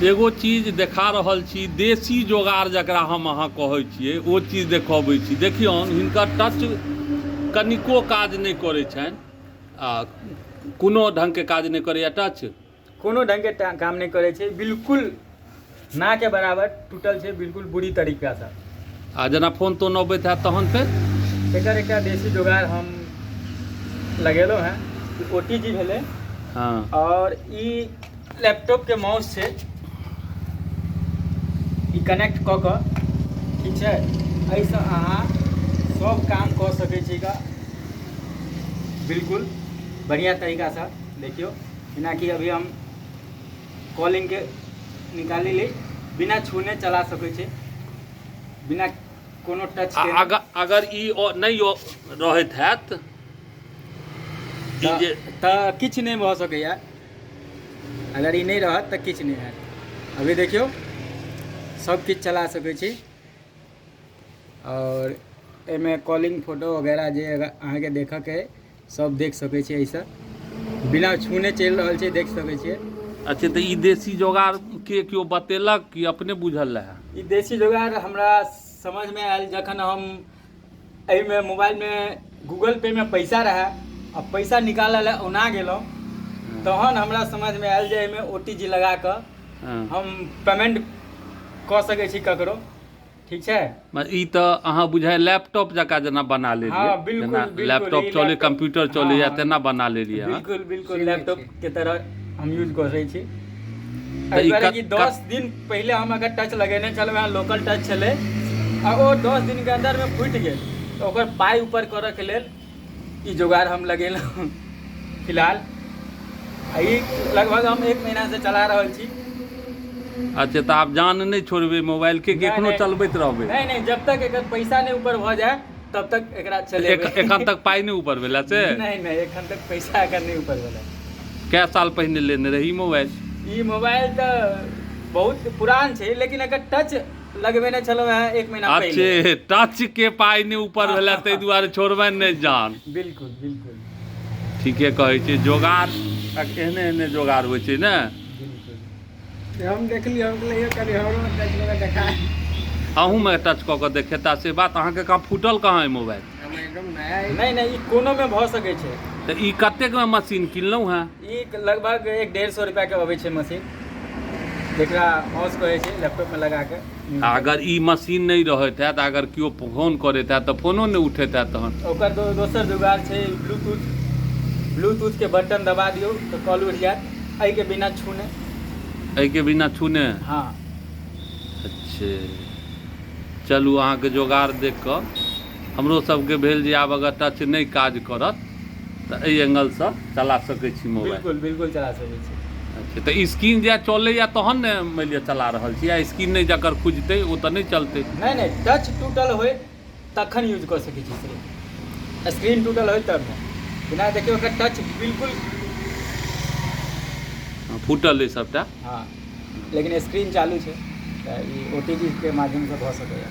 एगो चीज देखा रहल छी, देसी जोगाड़ जकरा हम अहाँ कहै छियै, ओ चीज देखबै छी। देखियौ हिनकर टच कनिको काज नहीं करै छनि, आ कोनो ढंगके काज नहीं करैया टच। कोनो ढंग के काम नहीं करे छे, बिल्कुल ना के बराबर टूटल छे, बिल्कुल बुरी तरीका से। आ जना फोन तोन अबैत हैत तहन फेर एकर एकटा देसी जुगाड़ हम लगेलो हैं, OTG भेले। हाँ, और ई लैपटॉप के माउस से ई कनेक्ट क के, ठीक है, ऐसे अहाँ सब काम कर सकै छी का बिल्कुल बढ़िया तरीका से। देखियो बिना कि अभी हम कॉलिंग के निकाली ली, बिना छूने चला सकै छी, बिना कोनो टच के। अगर ई नहीं रहत हैत त किछ नहीं भ सकैया। अगर ई नहीं रहत त किछ नहीं हैत। अभी देखियो सब किछ चला सकै छी, और एमे कॉलिंग फोटो वगैरह जे अहाँ के देखा के सब देख सकै छी, ऐसा बिना छूने चल रहल छै, देख सकै छियै। अच्छा, तो ई देसी जोगाड़ के क्यों बतेलक कि अपने बुझल रहे? ई देसी जोगाड़ हमरा समझ में आयल जखन हम एहिमे मोबाइल में गूगल पे में पैसा रहा, आ पैसा निकालल है ओना गेलहुँ, तहन हमरा समझ में आयल जे एहिमे OTG लगा कऽ हम पेमेंट कऽ सकै छी ककरो, ठीक छै। ई तो अहाँ बुझाय लैपटॉप जका जना बना ले हाँ, बिल्कुल, बिल्कुल, लैपटॉप ई चले, लैपटॉप, कंप्यूटर चले या हाँ, तेना बना ले लिया। बिल्कुल बिल्कुल लैपटॉप के तरह हम यूज करै छी। तो ई एहि कि 10 दिन पहले हम अगर टच लगेने छलहुँ हैं, लोकल टच छलै, आ ओ 10 दिन के अंदर में फूटि गेल, तो ओकर पाई ऊपर करऽ के लेल ई जोगाड़ हम लगेलहुँ फिलहाल। ई लगभग हम 1 महीना से चला रहल छी। अच्छा, तो आप जान नहीं छोड़बे मोबाइल के एखनो चलबैत रहबे? नहीं नहीं, जब तक एकर पैसा नहीं ऊपर भ जाए तब तक एकरा चलेबे। एखन तक पाई नहीं ऊपर भेला से? नहीं नहीं, एखन तक पैसा एकर नहीं ऊपर भेला। कै साल पहले लेने रही मोबाइल? ई मोबाइल तो बहुत पुरान छै, लेकिन एकर टच लगबेने छलहुँ हैं 1 महीना पहले। अच्छे, टच के पाई नहीं ऊपर भेला तै दुआरे छोड़बे नहीं जान। बिल्कुल बिल्कुल ठीके कहै छै, जोगाड़ एहने एहने जोगाड़ होइ छै ने। हम देख लियो, हम कहलिए कभी हमरो टच लगा देखा। अहूँ में टच कऽ के देखेता से बात। अहाँके कहाँ फूटल कहाँ है मोबाइल? एकदम नया है। नहीं नहीं, ई कोनो में भ सकै छै। तो ई कतेक में मशीन किनलहुँ हैं? ई लगभग 150 रुपया के अबै छै मशीन, जेकरा माउस कहै छै, लैपटॉप में लगा के। अगर ई मशीन नहीं रहत है, अगर केओ फोन करैत है तो फोनो नहीं उठैत है तहन? ओकर दोसर जुगाड़ छै, ब्लूटूथ के बटन दबा दियौ तो कॉल उठ जायत, एहि के बिना छूने। एहि के बिना छूने? हाँ। अच्छे, चलू अहाँ के जोगाड़ देख कऽ हमरो सबके भेल जे आब अगर टच नहीं काज करत तो एहि एंगल से चला सकै छी मोबाइल। बिल्कुल बिल्कुल चला सकै छी। अच्छा, तो स्क्रीन जे चलैया तहन ने मानि लिअ चला रहल छी, या स्क्रीन नहीं जकर खुजतै ओ तो नहीं चलतै? नहीं नहीं, टच टूटल होय तखन यूज कर सकै छी सिर्फ, स्क्रीन टूटल होय तब नहीं। बिना देखियो ओकर टच बिल्कुल फूटल है सबटा। हाँ, लेकिन स्क्रीन चालू छै, तऽ ई OTG के माध्यम से भऽ सकैया।